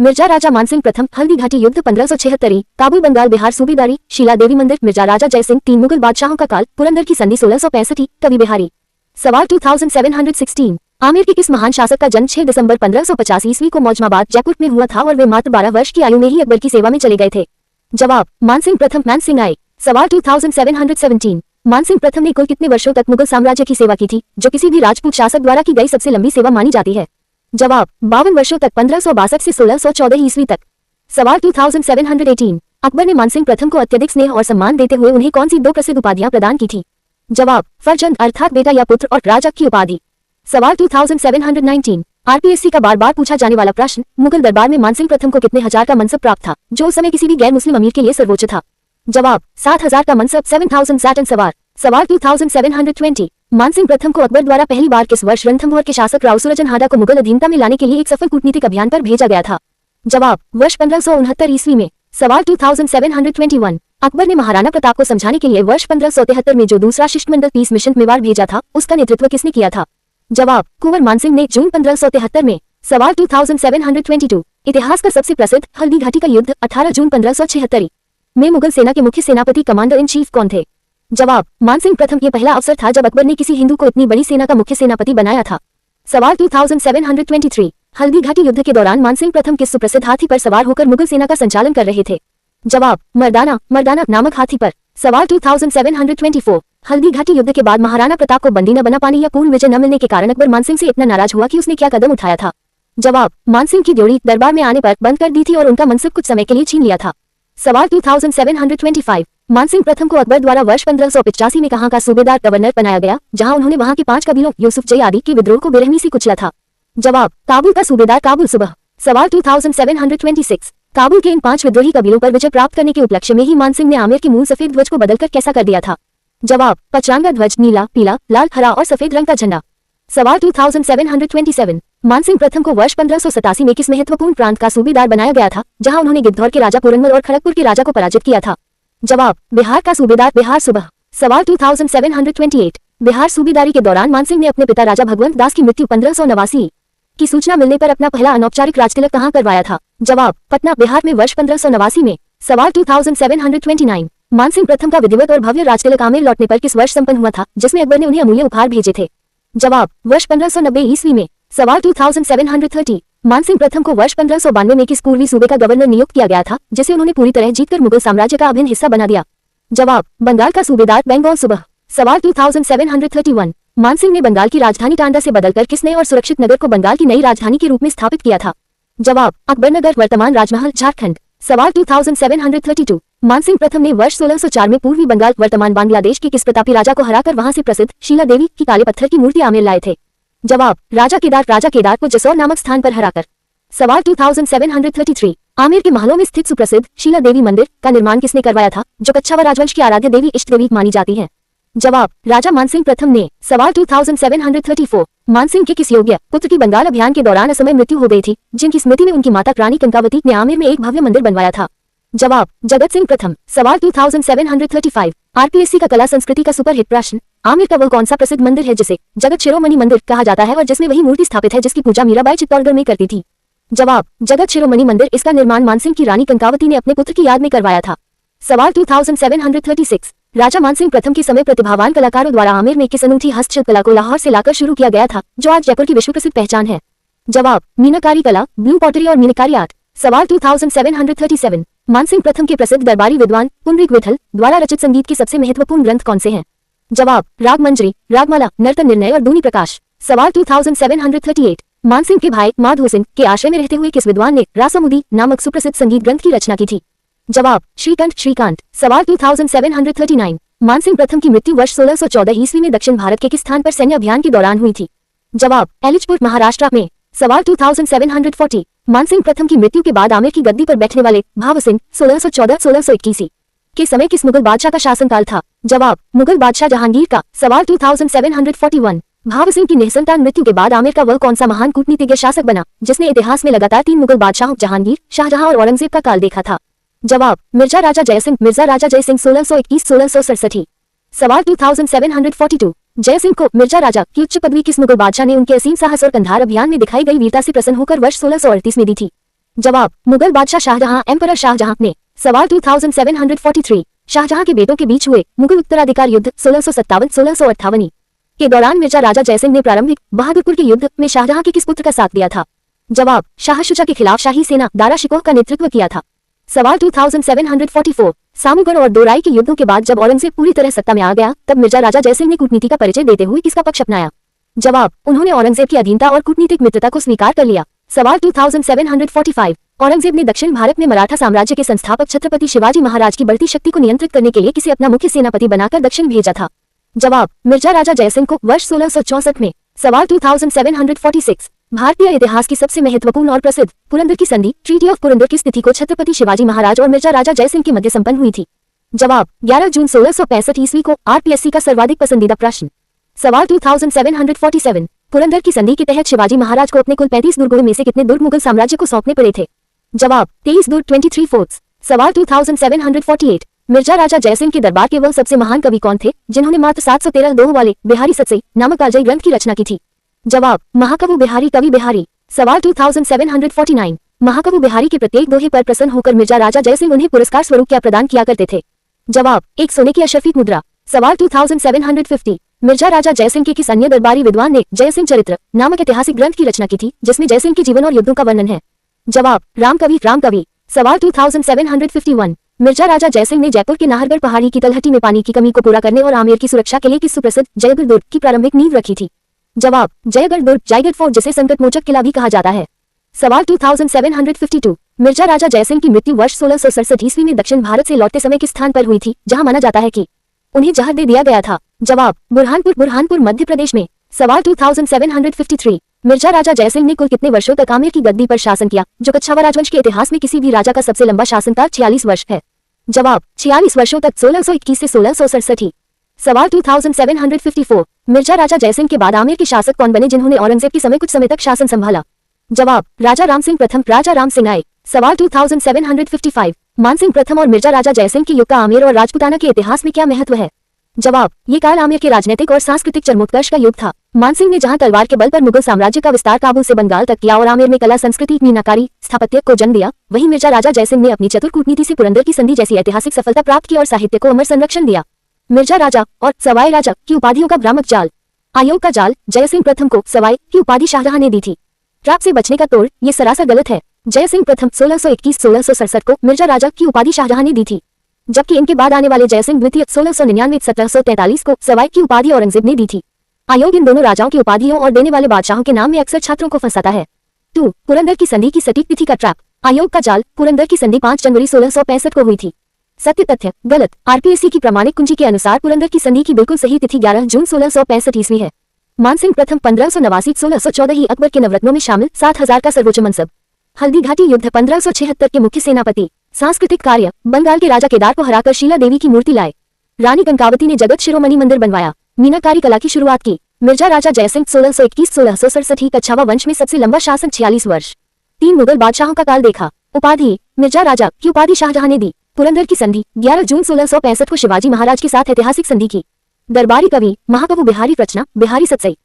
मिर्जा राजा मानसिंह प्रथम, हल्दी घाटी युद्ध 1576, काबुल बंगाल बिहार सूबेदारी, शीला देवी मंदिर, मिर्जा राजा जयसिंह, 3 मुगल बादशाहों का काल, पुरंदर की संधि 1665, कवि बिहारी। सवाल 2716, आमिर के किस महान शासक का जन्म 6 दिसंबर 1550 ईस्वी को मौजमाबाद जयपुर में हुआ था और वे मात्र 12 वर्ष की आयु में ही अकबर की सेवा में चले गए थे? जवाब, मानसिंह प्रथम, मान सिंह आए। सवाल 2717, मानसिंह प्रथम ने कुल कितने वर्षों तक मुगल साम्राज्य की सेवा की थी, जो किसी भी राजपूत शासक द्वारा की गई सबसे लंबी सेवा मानी जाती है? जवाब, 52 वर्षों तक, 1562 से 1614 ईस्वी तक। सवाल 2718, अकबर ने मानसिंह प्रथम को अत्यधिक स्नेह और सम्मान देते हुए उन्हें कौन सी 2 प्रसिद्ध उपाधियां प्रदान की थी? जवाब, फरजंद अर्थात बेटा या पुत्र, और राजा की उपाधि। सवाल 2719, आरपीएससी का बार बार पूछा जाने वाला प्रश्न, मुगल दरबार में मानसिंह प्रथम को कितने हजार का मनसब प्राप्त था, जो उस समय किसी भी गैर मुस्लिम अमीर के लिए सर्वोच्च था? जवाब, 7000 का मनसब, 7000 सैटन सवार। सवाल 2720, मानसिंह प्रथम को अकबर द्वारा पहली बार किस वर्ष रणथंभौर के शासक राव सूरजनहाड़ा को मुगल अधीनता में लाने के लिए एक सफल कूटनीतिक अभियान पर भेजा गया था? जवाब, वर्ष 1569 ईस्वी में। सवाल 2721, अकबर ने महाराणा प्रताप को समझाने के लिए वर्ष 1573 में जो दूसरा शिष्टमंडल पीस मिशन मेवाड़ भेजा था, उसका नेतृत्व किसने किया था? जवाब, कुंवर मानसिंह ने, जून 1573 में। सवाल 2722, इतिहास का सबसे प्रसिद्ध हल्दी घाटी का युद्ध 18 जून 1576 में मुगल सेना के मुख्य सेनापति कमांडर इन चीफ कौन थे? जवाब, मानसिंह प्रथम, ये पहला अवसर था जब अकबर ने किसी हिंदू को इतनी बड़ी सेना का मुख्य सेनापति बनाया था। सवाल 2723, हल्दी घाटी युद्ध के दौरान मानसिंह प्रथम किस सुप्रसिद्ध हाथी पर सवार होकर मुगल सेना का संचालन कर रहे थे? जवाब, मर्दाना नामक हाथी पर। सवाल 2724, हल्दी घाटी युद्ध के बाद महाराणा प्रताप को बंदी न बना पाने या पूर्ण विजय न मिलने के कारण अकबर मानसिंह से इतना नाराज हुआ कि उसने क्या कदम उठाया था? जवाब, मानसिंह की ड्योढ़ी दरबार में आने पर बंद कर दी थी और उनका मनसब कुछ समय के लिए छीन लिया था। सवाल 2725, मानसिंह प्रथम को अकबर द्वारा वर्ष 1585 में कहां का सूबेदार गवर्नर बनाया गया, जहां उन्होंने वहां के 5 कबीलों यूसुफजई आदि के विद्रोह को बेरहमी से कुचला था? जवाब, काबुल का सूबेदार काबुल सुबह। सवाल 2726, काबुल के इन 5 विद्रोही कबीलों पर विजय प्राप्त करने के उपलक्ष्य में ही मानसिंह ने आमेर के मूल सफेद ध्वज को बदलकर कैसा कर दिया था? जवाब, पचरांगा ध्वज, नीला, पीला, लाल, हरा और सफेद रंग का झंडा। सवाल 2727, मानसिंह प्रथम को वर्ष 1587 में किस महत्वपूर्ण प्रांत का सूबेदार बनाया गया था, जहां उन्होंने गिद्धौर के राजा पुरंदर और खड़गपुर के राजा को पराजित किया था? जवाब, बिहार का सूबेदार बिहार सुबह। सवाल 2728, बिहार सूबेदारी के दौरान मानसिंह ने अपने पिता राजा भगवंत दास की मृत्यु 1589 की सूचना मिलने पर अपना पहला अनौपचारिक राजतिलक कहां करवाया था? जवाब, पटना, बिहार में वर्ष 1589 में। सवाल 2729, मानसिंह प्रथम का विधिवत और भव्य राजतिलक आमेर लौटने पर किस वर्ष संपन्न हुआ था, जिसमें अकबर ने उन्हें अमूल्य उपहार भेजे थे? जवाब, वर्ष 1590 ईस्वी में। सवाल 2730, मानसिंह प्रथम को वर्ष 1592 में किस पूर्वी सूबे का गवर्नर नियुक्त किया गया था, जिसे उन्होंने पूरी तरह जीतकर मुगल साम्राज्य का अभिन्न हिस्सा बना दिया? जवाब, बंगाल का सूबेदार बंगाल सुबह। सवाल 2731, मानसिंह ने बंगाल की राजधानी टांडा से बदलकर किस नए और सुरक्षित नगर को बंगाल की नई राजधानी के रूप में स्थापित किया था? जवाब, अकबरनगर, वर्तमान राजमहल, झारखंड। सवाल 2732, मानसिंह प्रथम ने वर्ष 1604 में पूर्वी बंगाल, वर्तमान बांग्लादेश के किस प्रतापी राजा को हराकर वहां से प्रसिद्ध शीला देवी की काले पत्थर की मूर्ति आमेर लाए थे? जवाब, राजा केदार को जसौर नामक स्थान पर हराकर। सवाल 2733, आमेर के महलों में स्थित सुप्रसिद्ध शीला देवी मंदिर का निर्माण किसने करवाया था, जो कच्छावर राजवंश की आराध्य देवी इष्ट देवी मानी जाती है? जवाब, राजा मानसिंह प्रथम ने। सवाल 2734, मानसिंह के किस योग्य पुत्र की बंगाल अभियान के दौरान असमय मृत्यु हो गई थी, जिनकी स्मृति में उनकी माता रानी कंकावती ने आमेर में एक भव्य मंदिर बनवाया था? जवाब, जगत सिंह प्रथम। सवाल 2735, आरपीएससी का कला संस्कृति का सुपरहिट प्रश्न, आमेर का वह कौन सा प्रसिद्ध मंदिर है जिसे जगत शिरोमणि मंदिर कहा जाता है और जिसमें वही मूर्ति स्थापित है जिसकी पूजा मीराबाई चित्तौड़गढ़ में करती थी? जवाब, जगत शिरोमणि मंदिर। इसका निर्माण मानसिंह की रानी कंकावती ने अपने पुत्र की याद में करवाया था। सवाल 2736, राजा मानसिंह प्रथम के समय प्रतिभावान कलाकारों द्वारा आमेर में किस अनूठी हस्तशिल्प कला को लाहौर से लाकर शुरू किया गया था, जो आज जयपुर की विश्व प्रसिद्ध पहचान है? जवाब, मीनाकारी कला, ब्लू पॉटरी और मीनाकारी आर्ट। सवाल 2737, मानसिंह प्रथम के प्रसिद्ध दरबारी विद्वान पुंडरीक विठल द्वारा रचित संगीत के सबसे महत्वपूर्ण ग्रंथ कौन से हैं? जवाब, राग मंजरी, रागमाला, नर्तन निर्णय और दूनी प्रकाश। सवाल 2738, मानसिंह के भाई माधो सिंह के आश्रय में रहते हुए किस विद्वान ने रासामुदी नामक सुप्रसिद्ध संगीत ग्रंथ की रचना की थी? जवाब, श्रीकांत। सवाल 2739, मानसिंह प्रथम की मृत्यु वर्ष 1614 ईस्वी में दक्षिण भारत के किस स्थान पर सैन्य अभियान के दौरान हुई थी? जवाब, एलिचपुर, महाराष्ट्र में। सवाल 2740, मानसिंह प्रथम की मृत्यु के बाद आमेर की गद्दी पर बैठने वाले भाव सिंह 1614-1621 के समय किस मुगल बादशाह का शासनकाल था? जवाब, मुगल बादशाह जहांगीर का। सवाल 2741, भाव सिंह की निःसंतान मृत्यु के बाद आमेर का वह कौन सा महान कूटनीतिज्ञ शासक बना जिसने इतिहास में लगातार 3 मुगल बादशाहों जहांगीर, शाहजहां और औरंगजेब का काल देखा था? जवाब, मिर्जा राजा जयसिंह 1621-1667। सवाल 2742, जयसिंह को मिर्जा राजा की उच्च पदवी किस मुगल बादशाह ने उनके असीम साहस और कंधार अभियान में दिखाई गई वीरता से प्रसन्न होकर वर्ष 1638 में दी थी? जवाब, मुगल बादशाह शाहजहां एम्परर शाहजहां ने। सवाल 2743, शाहजहां के बेटों के बीच हुए मुगल उत्तराधिकार युद्ध 1657-1658 के दौरान मिर्जा राजा जयसिंह ने प्रारंभिक बहादुरपुर के युद्ध में शाहजहां के किस पुत्र का साथ दिया था? जवाब, शाह शुजा के खिलाफ शाही सेना दारा शिकोह का नेतृत्व किया था। सवाल 2744, सामूगढ़ और दोराई के युद्धों के बाद जब औरंगजेब पूरी तरह सत्ता में आ गया तब मिर्जा राजा जयसिंह ने कूटनीति का परिचय देते हुए किसका पक्ष अपनाया? जवाब, उन्होंने औरंगजेब की अधीनता और कूटनीतिक मित्रता को स्वीकार कर लिया। सवाल 2745, औरंगजेब ने दक्षिण भारत में मराठा साम्राज्य के संस्थापक छत्रपति शिवाजी महाराज की बढ़ती शक्ति को नियंत्रित करने के लिए किसे अपना मुख्य सेनापति बनाकर दक्षिण भेजा था? जवाब, मिर्जा राजा जयसिंह को वर्ष 1664 में। सवाल 2746, भारतीय इतिहास की सबसे महत्वपूर्ण और प्रसिद्ध पुरंदर की संधि ट्रीटी ऑफ पुरंदर की स्थिति को छत्रपति शिवाजी महाराज और मिर्जा राजा जयसिंह के मध्य संपन्न हुई थी। जवाब, 11 जून 1665 ईस्वी को। आरपीएससी का सर्वाधिक पसंदीदा प्रश्न। सवाल 2747, पुरंदर की संधि के तहत शिवाजी महाराज को अपने कुल 35 दुर्गों में से कितने दुर्ग मुगल साम्राज्य को सौंपने पड़े थे? जवाब, 23 दुर्ग 23 फोर्ट्स। सवाल 2748, मिर्जा राजा जयसिंह के दरबार के वह सबसे महान कवि कौन थे जिन्होंने मात्र 713 दोहों वाले बिहारी सतसई नामक कालजयी ग्रंथ की रचना की थी? जवाब, महाकवि बिहारी कवि बिहारी। सवाल 2749, महाकवि बिहारी के प्रत्येक दोहे पर प्रसन्न होकर मिर्जा राजा जयसिंह उन्हें पुरस्कार स्वरूप क्या प्रदान किया करते थे? जवाब, एक सोने की अशरफी मुद्रा। सवाल 2750, मिर्जा राजा जयसिंह के किस अन्य दरबारी विद्वान ने जयसिंह चरित्र नामक ऐतिहासिक ग्रंथ की रचना की थी जिसमें जयसिंह के जीवन और युद्धों का वर्णन है? जवाब, रामकवि। सवाल 2751, मिर्जा राजा जयसिंह ने जयपुर के नाहरगढ़ पहाड़ी की तलहटी में पानी की कमी को पूरा करने और आमेर की सुरक्षा के लिए किस सुप्रसिद्ध जयगढ़ दुर्ग की प्रारंभिक नींव रखी थी? जवाब, जयगढ़ दुर्ग जयगढ़ फोर्ट जिसे संकट मोचक किला भी कहा जाता है। सवाल 2752, मिर्जा राजा जयसिंह की मृत्यु वर्ष 1667 ईस्वी में दक्षिण भारत से लौटते समय किस स्थान पर हुई थी जहां माना जाता है कि उन्हें जहर दे दिया गया था? जवाब, बुरहानपुर मध्य प्रदेश में। सवाल 2753, मिर्जा राजा जयसिंह ने कुल कितने वर्षों तक आमेर की गद्दी पर शासन किया जो कच्छावा राजवंश के इतिहास में किसी भी राजा का सबसे लंबा शासनकाल 46 वर्ष है? जवाब, 46 वर्षों तक 1621 से 1667। सवाल 2754, मिर्जा राजा जयसिंह के बाद आमेर के शासक कौन बने जिन्होंने औरंगजेब के समय कुछ समय तक शासन संभाला? जवाब, राजा राम सिंह प्रथम राजा राम सिंह आए। सवाल 2755, मानसिंह प्रथम और मिर्जा राजा जयसिंह के युग का आमेर और राजपुताना के इतिहास में क्या महत्व है? जवाब, ये काल आमेर के राजनीतिक और सांस्कृतिक चरमोत्कर्ष का युग था। मानसिंह ने जहां तलवार के बल पर मुगल साम्राज्य का विस्तार काबुल से बंगाल तक किया और आमेर में कला संस्कृति मीनाकारी स्थापत्य को जन्म दिया, वहीं मिर्जा राजा जयसिंह ने अपनी चतुर कूटनीति से पुरंदर की संधि जैसी ऐतिहासिक सफलता प्राप्त की और साहित्य को अमर संरक्षण दिया। मिर्जा राजा और सवाई राजा की उपाधियों का भ्रामक जाल। आयोग का जाल जयसिंह प्रथम को सवाई की उपाधि शाहजहां ने दी थी। ट्रैप से बचने का तोड़ ये सरासर गलत है। जयसिंह प्रथम 1621-1667 को मिर्जा राजा की उपाधि शाहजहां ने दी थी, जबकि इनके बाद आने वाले जयसिंह द्वितीय 1699-1743 को सवाई की उपाधि औरंगजेब ने दी थी। आयोग इन दोनों राजाओं की उपाधियों और देने वाले बादशाहों के नाम में अक्सर छात्रों को फंसाता है। 2. पुरंदर की संधि की सटीक तिथि का ट्रैप। आयोग का जाल, पुरंदर की संधि 5 जनवरी 1665 को हुई थी। सत्य तथ्य गलत। आरपीएससी की प्रामाणिक कुंजी के अनुसार पुरंदर की संधि की बिल्कुल सही तिथि 11 जून 1665 ईस्वी है। मानसिंह प्रथम 1589-1614 ही अकबर के नवरत्नों में शामिल 7000 का सर्वोच्च मनसब। हल्दी घाटी युद्ध 1576 के मुख्य सेनापति। सांस्कृतिक कार्य, बंगाल के राजा केदार को हराकर शीला देवी की मूर्ति लाए। रानी कंकावती ने जगत शिरोमणि मंदिर बनवाया। मीनाकारी कला की शुरुआत की। मिर्जा राजा जयसिंह 1621-1667 ही कच्छावा वंश में सबसे लंबा शासन 46 वर्ष। 3 मुगल बादशाहों का काल देखा। उपाधि, मिर्जा राजा की उपाधि शाहजहां ने दी। पुरंदर की संधि 11 जून 1665 को शिवाजी महाराज के साथ ऐतिहासिक संधि की। दरबारी कवि, महाकवि बिहारी रचना बिहारी सतसई।